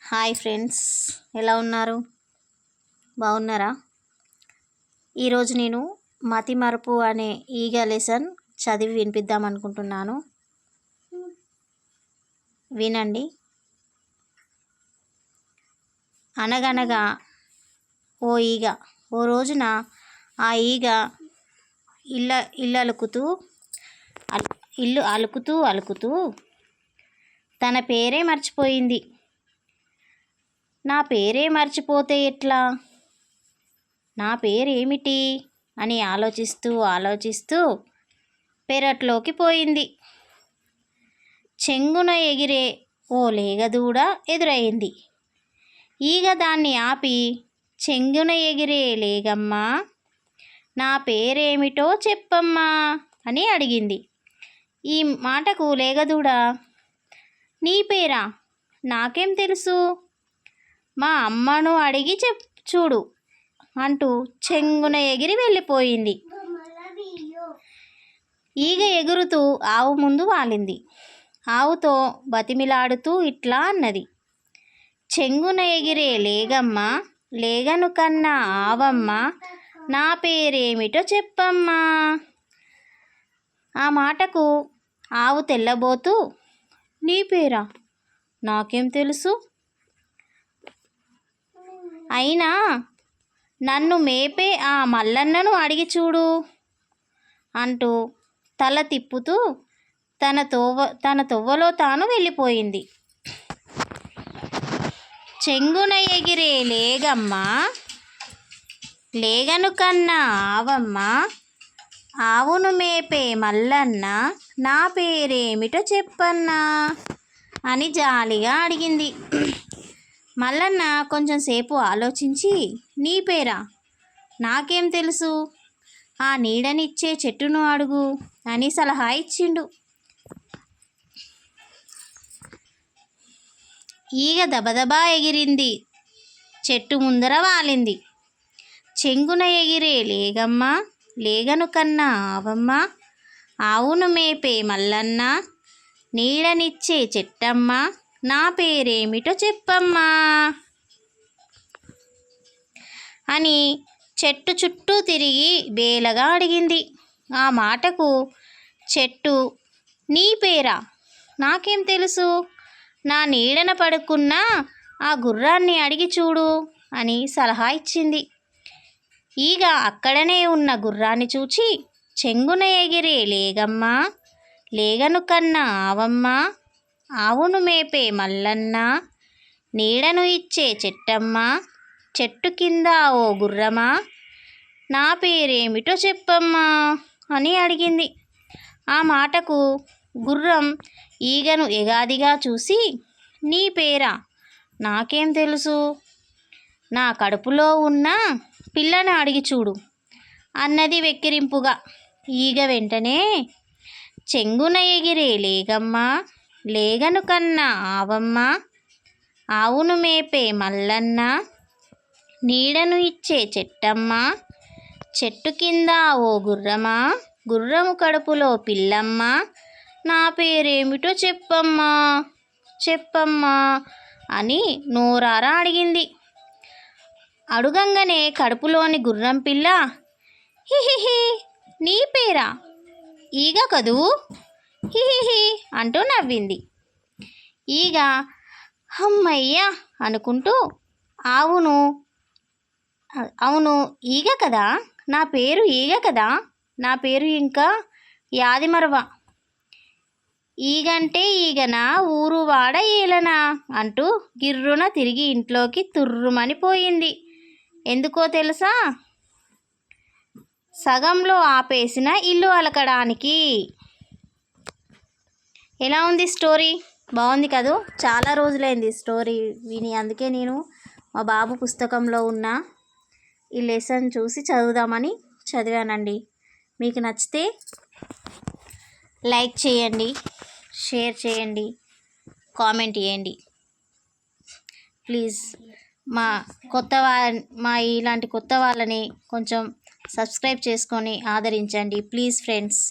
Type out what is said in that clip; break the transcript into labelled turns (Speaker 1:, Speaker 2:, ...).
Speaker 1: Hi friends, ఎలా ఉన్నారు? బాగున్నారా? ఈరోజు నేను మతిమరుపు అనే ఈగ లెసన్ చదివి వినిపిద్దాం అనుకుంటున్నాను. వినండి. అనగనగా ఓ ఈగ. ఓ రోజున ఆ ఈగ ఇల్లు అలుకుతూ తన పేరే మర్చిపోయింది. నా పేరే మర్చిపోతే ఎట్లా? నా పేరేమిటి అని ఆలోచిస్తూ పెరట్లోకి పోయింది. చెంగున ఎగిరే ఓ లేగదూడ ఎదురైంది. ఈగ దాన్ని ఆపి, చెంగున ఎగిరే లేగమ్మా, నా పేరేమిటో చెప్పమ్మా అని అడిగింది. ఈ మాటకు లేగదూడ, నీ పేరా? నాకేం తెలుసు, మా అమ్మను అడిగి చూడు అంటూ చెంగున ఎగిరి వెళ్ళిపోయింది. ఈగ ఎగురుతూ ఆవు ముందు వాలింది. ఆవుతో బతిమిలాడుతూ ఇట్లా అన్నది, చెంగున ఎగిరే లేగమ్మ, లేగను కన్నా ఆవమ్మ, నా పేరేమిటో చెప్పమ్మా. ఆ మాటకు ఆవు తెల్లబోతూ, నీ పేరా? నాకేం తెలుసు, అయినా నన్ను మేపే ఆ మల్లన్నను అడిగి చూడు అంటూ తల తిప్పుతూ తన తొవ్వలో తాను వెళ్ళిపోయింది. చెంగున ఎగిరే లేగమ్మ, లేగను కన్నా ఆవమ్మ, ఆవును మేపే మల్లన్న, నా పేరేమిటో చెప్పన్నా అని జాలిగా అడిగింది. మల్లన్న కొంచెం సేపు ఆలోచించి, నీ పేరా? నాకేం తెలుసు, ఆ నీడనిచ్చే చెట్టును అడుగు అని సలహా ఇచ్చిండు. ఈగ దబదబా ఎగిరింది, చెట్టు ముందర వాలింది. చెంగున ఎగిరే లేగమ్మ, లేగను కన్నా ఆవమ్మ, ఆవును మేపే మల్లన్న, నీడనిచ్చే చెట్టమ్మ, నా పేరేమిటో చెప్పమ్మా అని చెట్టు చుట్టూ తిరిగి బేలగా అడిగింది. ఆ మాటకు చెట్టు, నీ పేరా? నాకేం తెలుసు, నా నీడన పడుకున్న ఆ గుర్రాన్ని అడిగి చూడు అని సలహా ఇచ్చింది. ఈగ అక్కడనే ఉన్న గుర్రాన్ని చూచి, చెంగున ఎగిరే లేగమ్మ, లేగను కన్నా ఆవమ్మ, ఆవును మేపే మల్లన్న, నీడను ఇచ్చే చెట్టమ్మ, చెట్టు కింద ఓ గుర్రమా, నా పేరేమిటో చెప్పమ్మా అని అడిగింది. ఆ మాటకు గుర్రం ఈగను ఎగాదిగా చూసి, నీ పేరా? నాకేం తెలుసు, నా కడుపులో ఉన్న పిల్లను అడిగి చూడు అన్నది వెక్కిరింపుగా. ఈగ వెంటనే, చెంగున ఎగిరే లేగమ్మ, లేగను కన్నా ఆవమ్మ, ఆవును మేపే మల్లన్న, నీడను ఇచ్చే చెట్టమ్మ, చెట్టు కింద ఓ గుర్రమా, గుర్రము కడుపులో పిల్లమ్మ, నా పేరేమిటో చెప్పమ్మా అని నోరారా అడిగింది. అడుగంగానే కడుపులోని గుర్రం పిల్ల, హిహిహి, నీ పేరా? ఈగ కదూ, హిహిహి అంటూ నవ్వింది. ఈగ అమ్మయ్యా అనుకుంటూ, అవును ఈగ కదా, నా పేరు ఈగ కదా, నా పేరు ఇంకా యాదిమరవ, ఈగంటే ఈగనా, ఊరు వాడ ఈలనా అంటూ గిర్రున తిరిగి ఇంట్లోకి తుర్రుమని పోయింది. ఎందుకో తెలుసా? సగంలో ఆపేసిన ఇల్లు అలకడానికి. ఎలా ఉంది స్టోరీ? బాగుంది కదూ. చాలా రోజులైంది స్టోరీ విని, అందుకే నేను మా బాబు పుస్తకంలో ఉన్న ఈ లెసన్ చూసి చదువుదామని చదివానండి. మీకు నచ్చితే లైక్ చేయండి, షేర్ చేయండి, కామెంట్ చేయండి ప్లీజ్. ఇలాంటి కొత్త వాళ్ళని కొంచెం సబ్స్క్రైబ్ చేసుకొని ఆదరించండి ప్లీజ్ ఫ్రెండ్స్.